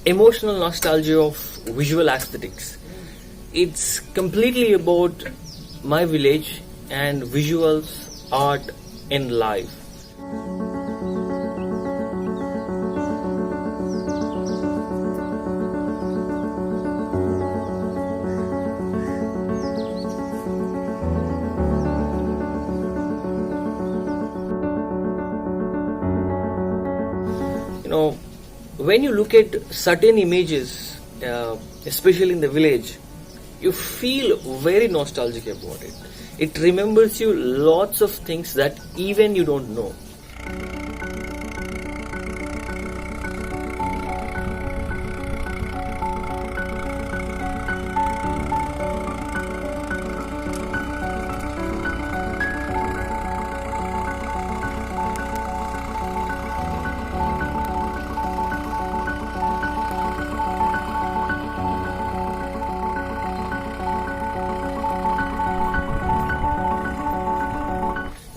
emotional nostalgia of visual aesthetics. It's completely about my village and visuals, art, and life. When you look at certain images, especially in the village, you feel very nostalgic about it. It remembers you lots of things that even you don't know.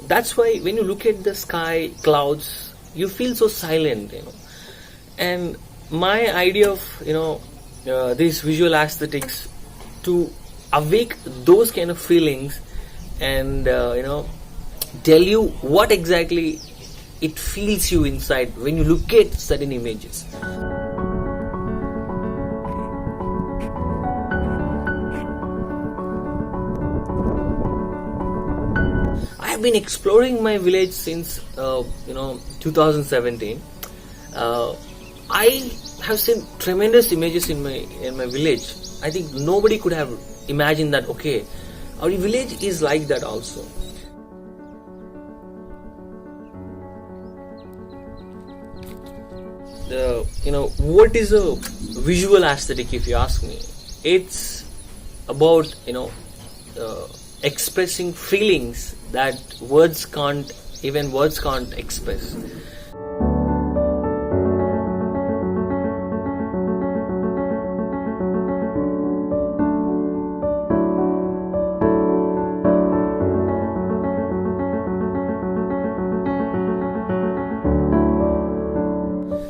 That's why when you look at the sky, clouds, you feel so silent, And my idea of, these visual aesthetics to awake those kind of feelings and, tell you what exactly it feels you inside when you look at certain images. I've been exploring my village since 2017. I have seen tremendous images in my village. I think nobody could have imagined that. Okay, our village is like that also. What is a visual aesthetic? If you ask me, it's about expressing feelings that words can't express.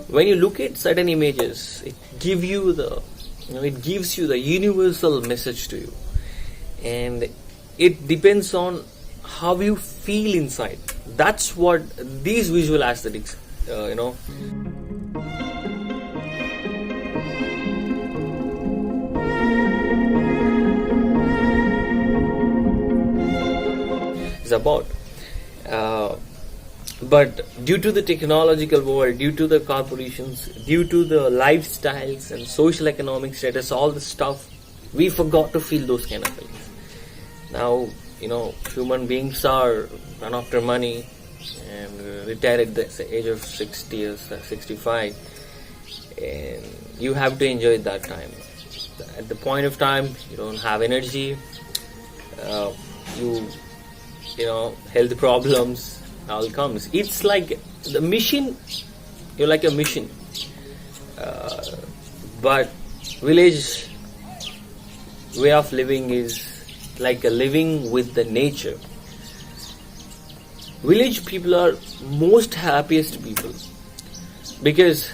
When you look at certain images, it gives you the universal message to you, and it depends on how you feel inside. That's what these visual aesthetics, is about. But due to the technological world, due to the corporations, due to the lifestyles and social economic status, all the stuff, we forgot to feel those kind of things. Now, human beings are run after money and retire at the age of 60 or 65, and you have to enjoy that time. At the point of time, you don't have energy, health problems all comes. It's like the mission. You're like a mission, but village way of living is like a living with the nature. Village people are most happiest people because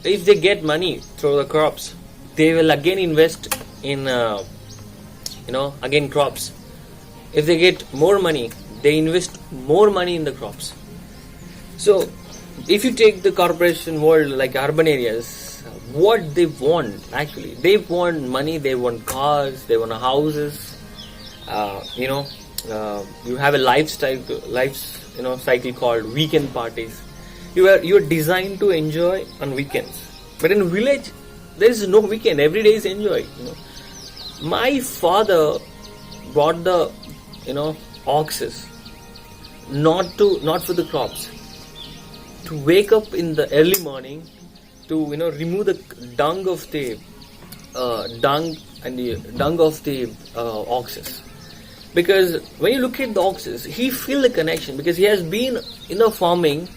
if they get money through the crops, they will again invest in again crops. If they get more money, they invest more money in the crops. So if you take the corporation world, like urban areas, what they want actually, they want money, they want cars, they want houses. You have a cycle called weekend parties. You are designed to enjoy on weekends. But in village, there is no weekend. Every day is enjoy. My father bought the oxes not for the crops, to wake up in the early morning to remove the dung of the oxes. Because when you look at the oxes, he feel the connection because he has been farming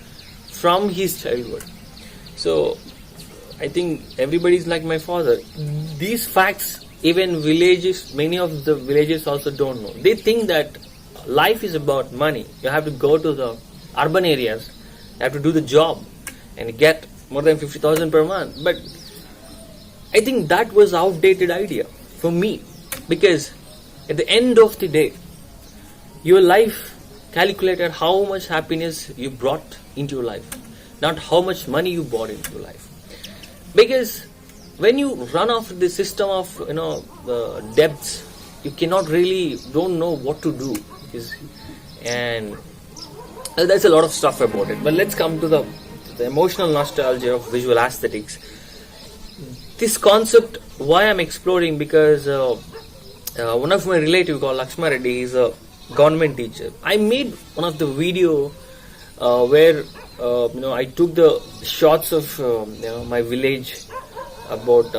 from his childhood. So I think everybody is like my father. These facts, even villages, many of the villages also don't know. They think that life is about money. You have to go to the urban areas, you have to do the job and get more than 50,000 per month. But I think that was outdated idea for me, because at the end of the day, your life calculated how much happiness you brought into your life, not how much money you brought into your life. Because when you run off the system of debts, you cannot really don't know what to do. And there's a lot of stuff about it. But let's come to the emotional nostalgia of visual aesthetics. This concept, why I'm exploring, because one of my relative called Lakshma Reddy is a government teacher. I made one of the video where I took the shots of my village. About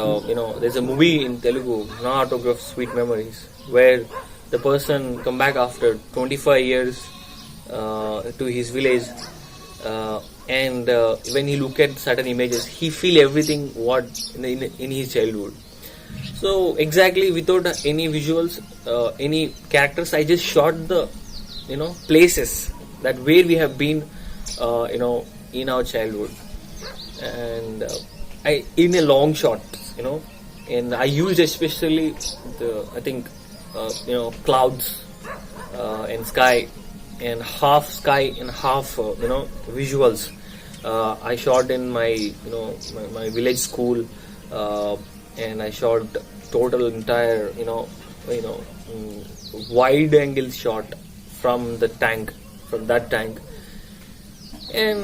there's a movie in Telugu, No Autograph, Sweet Memories, where the person come back after 25 years to his village, and when he look at certain images, he feel everything what in his childhood. So exactly without any visuals, any characters, I just shot the places that where we have been in our childhood, and in a long shot, and I used especially clouds and sky, and half sky and half visuals. I shot in my my village school, and I shot total entire wide angle shot from that tank, and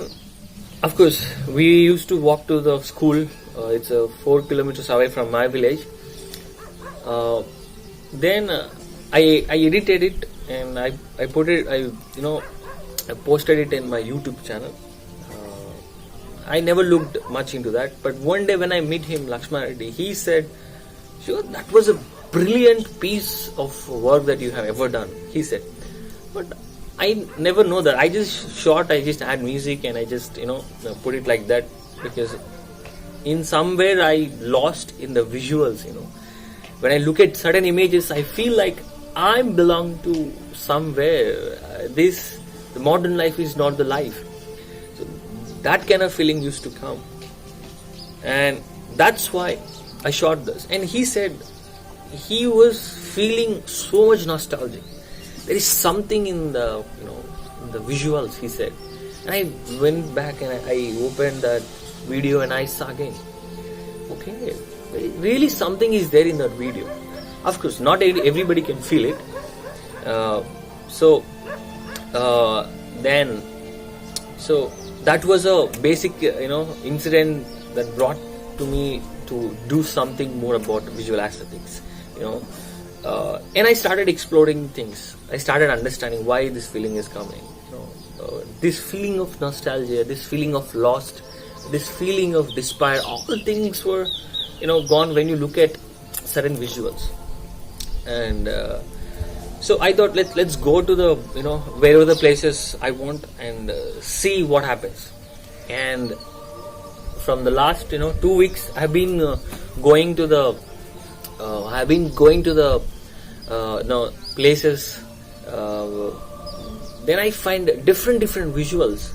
of course we used to walk to the school. It's 4 kilometers away from my village. Then I edited it, and I put it, I posted it in my YouTube channel. I never looked much into that, but one day when I meet him, Lakshma Reddy, he said, "Sure, that was a brilliant piece of work that you have ever done," he said. But I never know that. I just add music, and I just put it like that, because in somewhere I lost in the visuals. When I look at certain images, I feel like I belong to somewhere. The modern life is not the life. So that kind of feeling used to come, and that's why I shot this. And he said he was feeling so much nostalgic. There is something in the the visuals, he said. And I went back and I opened that video and I saw again. Okay, really something is there in that video. Of course, not everybody can feel it. So that was a basic incident that brought to me to do something more about visual aesthetics. And I started exploring things. I started understanding why this feeling is coming. This feeling of nostalgia, this feeling of lost, this feeling of despair, all the things were gone when you look at certain visuals. And so I thought, let's go to the wherever the places I want, and see what happens. And from the last 2 weeks, I've been going to the places. Then I find different visuals.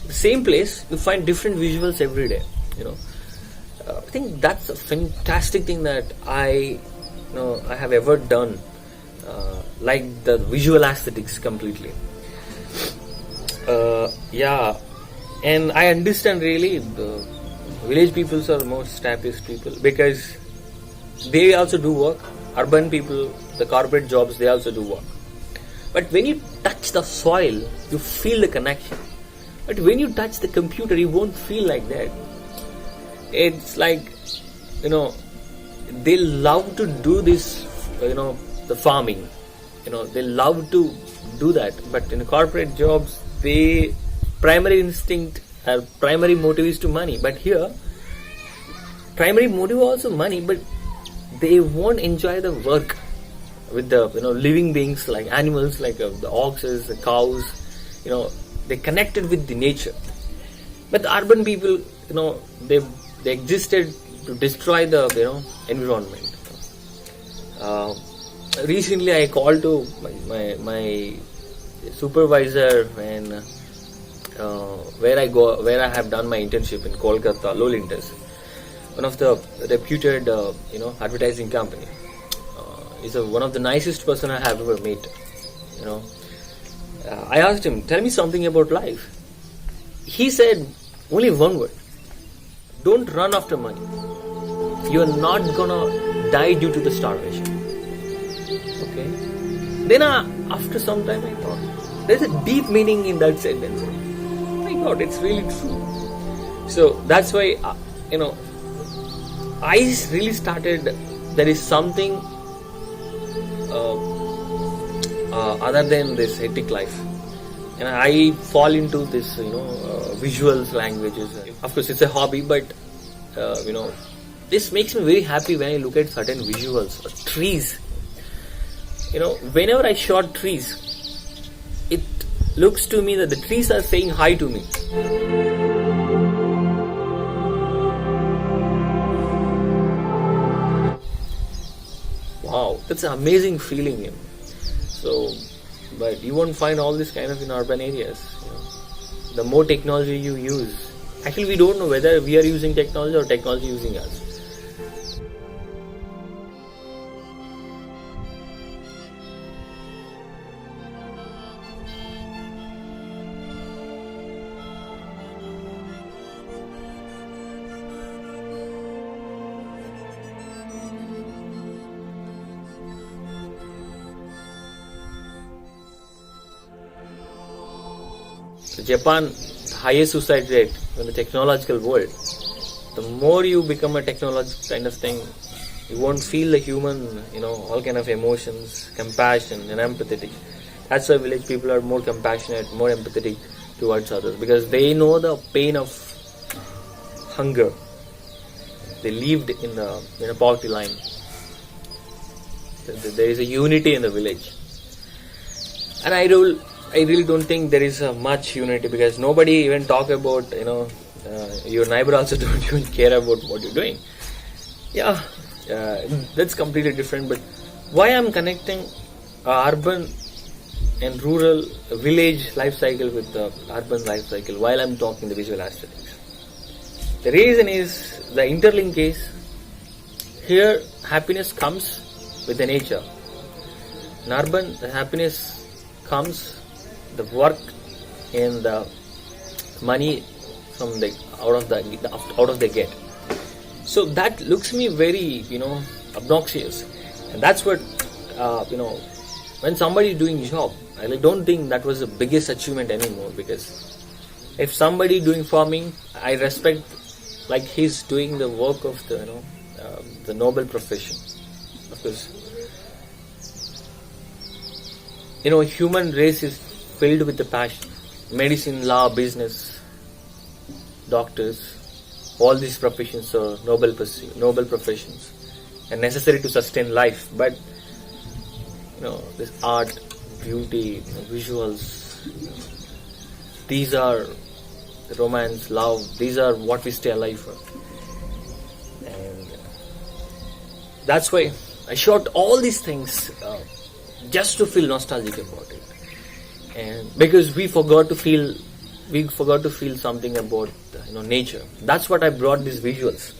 The same place, you find different visuals every day. I think that's a fantastic thing that I have ever done. Like the visual aesthetics completely. And I understand really the village peoples are the most happiest people, because they also do work. Urban people, the corporate jobs, they also do work. But when you touch the soil, you feel the connection. But when you touch the computer, you won't feel like that. It's like, they love to do this, the farming. They love to do that. But in corporate jobs, they primary instinct, primary motive is to money. But here, primary motive also money, but they won't enjoy the work with the living beings, like animals, like the oxes, the cows. They connected with the nature. But the urban people, they existed to destroy the environment. Recently, I called to my supervisor, and where I have done my internship in Kolkata, Lolintas, one of the reputed advertising company. He's one of the nicest person I have ever met. You know, I asked him, "Tell me something about life." He said only one word: "Don't run after money. You are not gonna die due to the starvation." Okay. Then after some time, I thought there's a deep meaning in that sentence. My God, it's really true. So that's why I really started. There is something other than this hectic life, and I fall into this visuals, languages. Of course, it's a hobby, but this makes me very happy when I look at certain visuals or trees. Whenever I shot trees, it looks to me that the trees are saying hi to me. Wow, that's an amazing feeling. So, but you won't find all this kind of in urban areas. The more technology you use, actually we don't know whether we are using technology or technology using us. Japan, highest suicide rate in the technological world. The more you become a technological kind of thing, you won't feel the human, all kind of emotions, compassion and empathetic. That's why village people are more compassionate, more empathetic towards others, because they know the pain of hunger. They lived in a poverty line. There is a unity in the village, and I really don't think there is much unity, because nobody even talk about your neighbor also don't even care about what you're doing. That's completely different. But why I'm connecting urban and rural village life cycle with the urban life cycle while I'm talking the visual aesthetics? The reason is the interlink is here happiness comes with the nature. In urban, the happiness comes the work and the money from out of the get. So that looks me very obnoxious, and that's what when somebody is doing job, I don't think that was the biggest achievement anymore, because if somebody doing farming, I respect like he's doing the work of the noble profession, because human race is filled with the passion. Medicine, law, business, doctors, all these professions are noble professions and necessary to sustain life. But this art, beauty, visuals, these are romance, love, these are what we stay alive for. And that's why I shot all these things just to feel nostalgic about it. And because we forgot to feel something about nature. That's what I brought these visuals.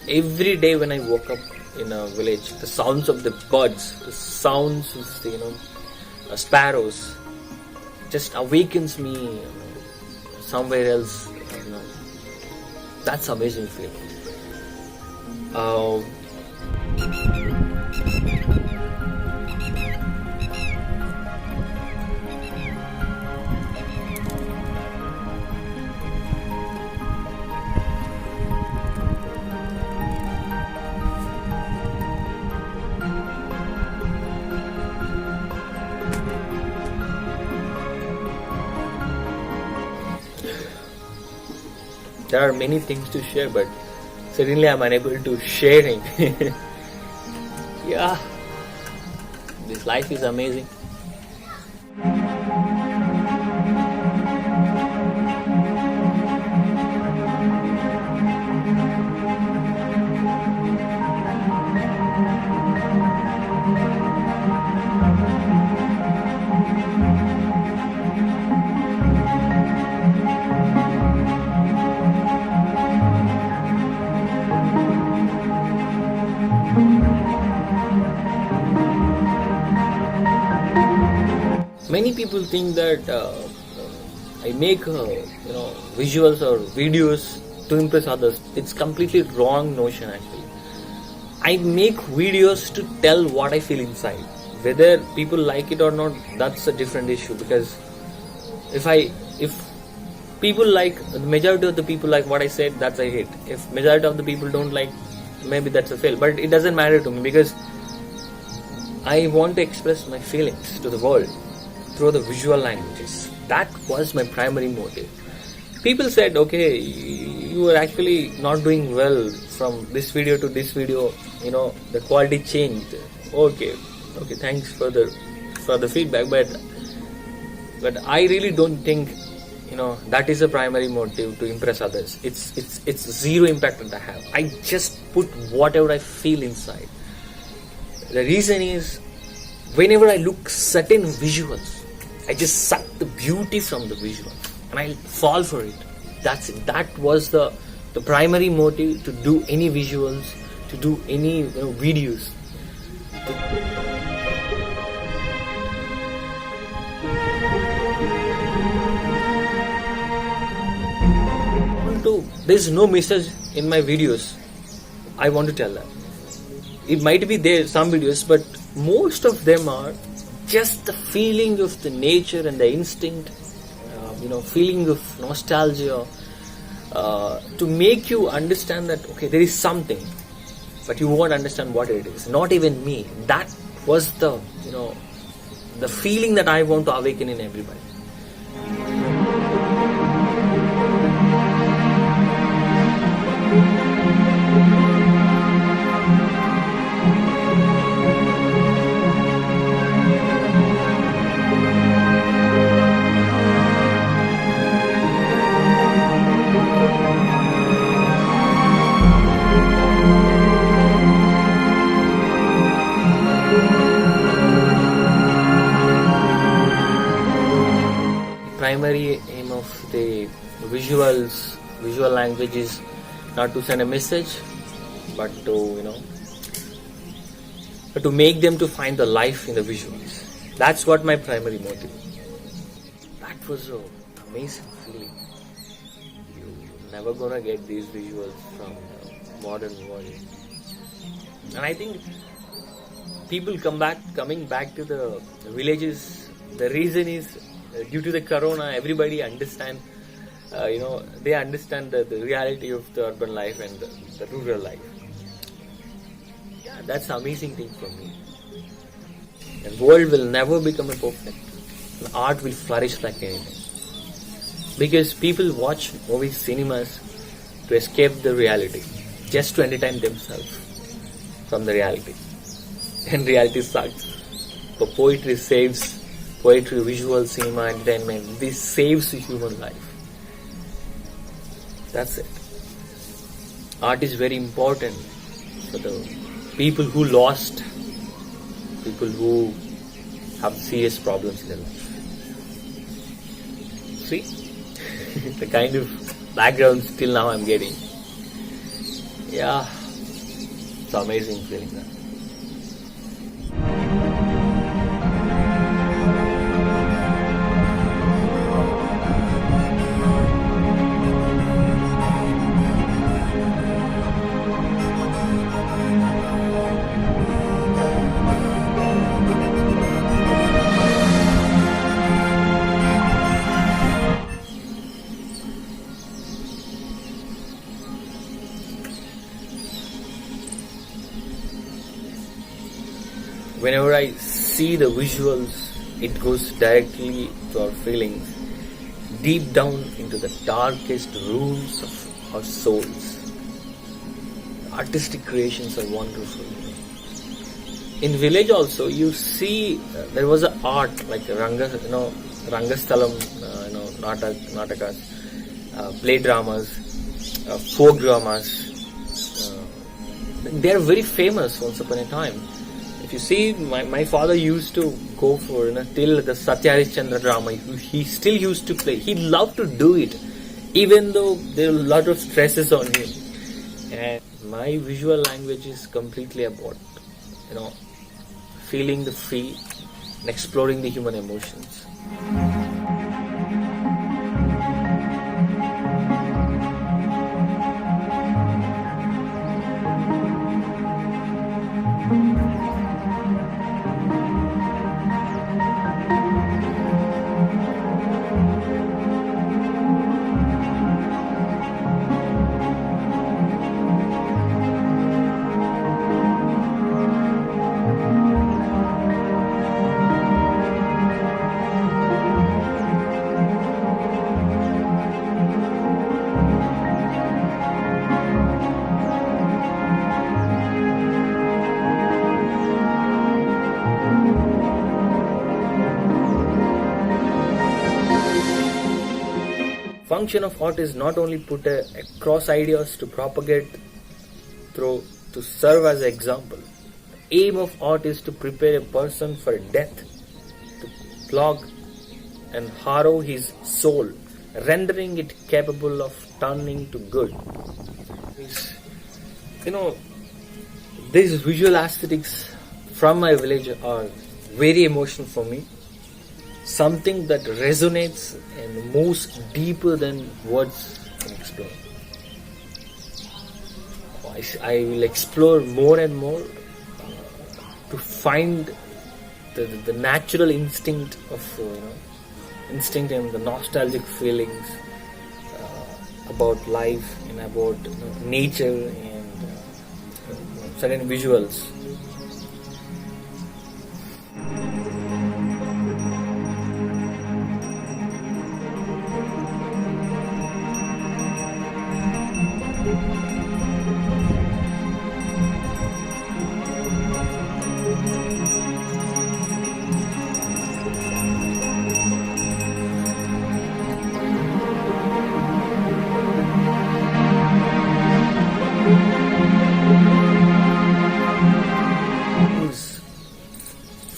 Every day when I woke up in a village, the sounds of the birds, the sounds of the sparrows, just awakens me somewhere else. That's amazing feeling. There are many things to share, but certainly I'm unable to share it. This life is amazing. many people think that I make visuals or videos to impress others. It's completely wrong notion actually. I make videos to tell what I feel inside. Whether people like it or not, that's a different issue. Because if people like, the majority of the people like what I said, that's a hit. If majority of the people don't like, maybe that's a fail. But it doesn't matter to me, because I want to express my feelings to the world through the visual languages. That was my primary motive. People said, okay, you were actually not doing well from this video to this video, the quality changed. Okay, thanks for the feedback, but I really don't think that is a primary motive to impress others. It's zero impact that I have. I just put whatever I feel inside. The reason is, whenever I look certain visuals, I just suck the beauty from the visuals and I fall for it. That's it. That was the primary motive to do any visuals, to do any videos. There's no message in my videos. I want to tell that. It might be there some videos, but most of them are just the feeling of the nature and the instinct, feeling of nostalgia, to make you understand that okay, there is something, but you won't understand what it is. Not even me. That was the feeling that I want to awaken in everybody. Primary aim of the visual language is not to send a message, but to make them to find the life in the visuals. That's what my primary motive. That was an amazing feeling. You're never gonna get these visuals from the modern world. And I think people coming back to the villages. The reason is, due to the corona, everybody understand, they understand the reality of the urban life and the rural life. Yeah, that's an amazing thing for me. The world will never become a perfect. And art will flourish like anything. Because people watch movies, cinemas to escape the reality, just to entertain themselves from the reality. And reality sucks. But poetry, visual, cinema, entertainment, this saves human life. That's it. Art is very important for the people who lost, people who have serious problems in their life. See? The kind of background till now I'm getting. Yeah, it's amazing feeling that. Whenever I see the visuals, it goes directly to our feelings, deep down into the darkest rooms of our souls. Artistic creations are wonderful. In village also, you see there was an art like Rangasthalam, natakas, play dramas, folk dramas. They are very famous once upon a time. If you see, my father used to go for till the Satya Harishchandra drama. He still used to play. He loved to do it, even though there are a lot of stresses on him. And my visual language is completely about feeling the free and exploring the human emotions. Function of art is not only put across ideas to propagate through to serve as an example. Aim of art is to prepare a person for death, to flog and harrow his soul, rendering it capable of turning to good. You know, these visual aesthetics from my village are very emotional for me. Something that resonates and moves deeper than words can explain. I will explore more and more to find the natural instinct of instinct and the nostalgic feelings about life and about nature and certain visuals.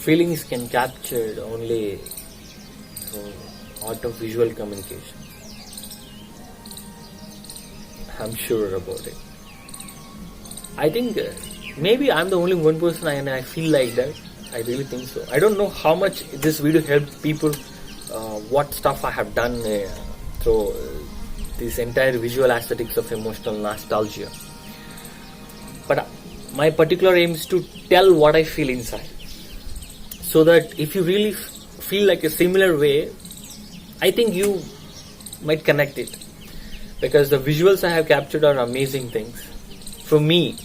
Feelings can capture only through art of visual communication. I'm sure about it. I think maybe I'm the only one person and I feel like that. I really think so. I don't know how much this video helped people, what stuff I have done through this entire visual aesthetics of emotional nostalgia. But my particular aim is to tell what I feel inside. So that if you really feel like a similar way, I think you might connect it. Because the visuals I have captured are amazing things for me.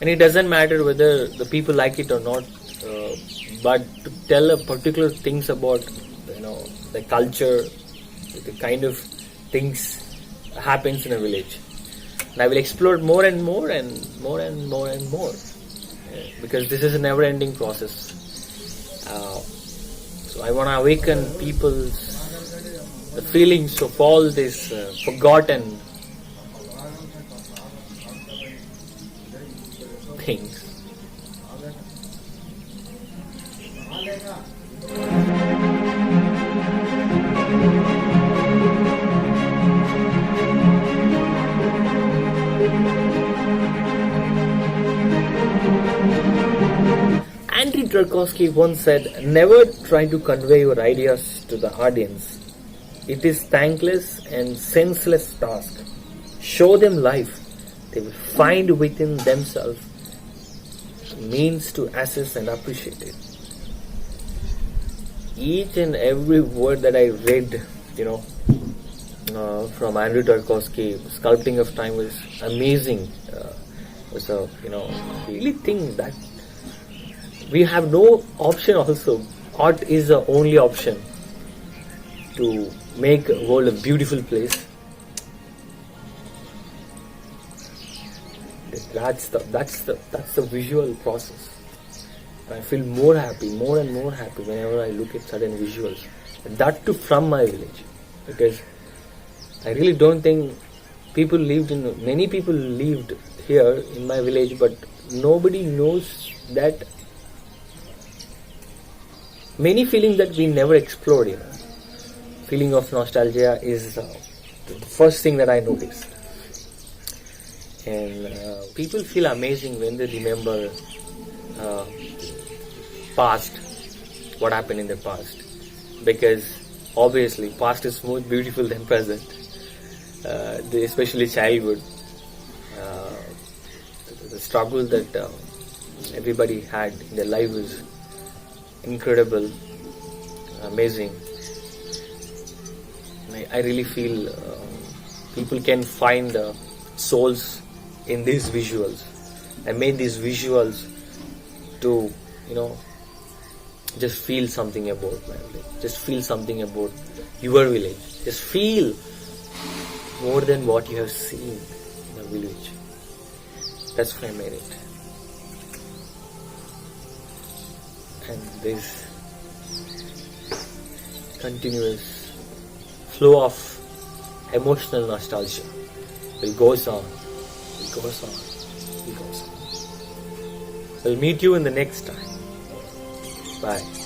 And it doesn't matter whether the people like it or not, but to tell a particular things about the culture, the kind of things happens in a village. And I will explore more and more and more and more and more. Because this is a never-ending process. So I want to awaken people's the feelings of all these forgotten things. Andrei Tarkovsky once said, "Never try to convey your ideas to the audience. It is thankless and senseless task. Show them life. They will find within themselves means to assess and appreciate it." Each and every word that I read, from Andrei Tarkovsky, Sculpting of Time, was amazing. So, I really think that we have no option also. Art is the only option to make a world a beautiful place. That's the visual process. I feel more and more happy whenever I look at certain visuals. And that too from my village. Because I really don't think many people lived here in my village, but nobody knows that many feelings that we never explored, Feeling of nostalgia is the first thing that I noticed. And people feel amazing when they remember past, what happened in the past. Because Obviously, past is more beautiful than present. Especially childhood. Uh, the struggle that everybody had in their life was incredible, amazing. I really feel people can find souls in these visuals. I made these visuals to, just feel something about my village. Just feel something about your village. Just feel more than what you have seen in a village. That's why I made it. And this continuous flow of emotional nostalgia will goes on, will goes on, will goes on. We'll meet you in the next time. Bye.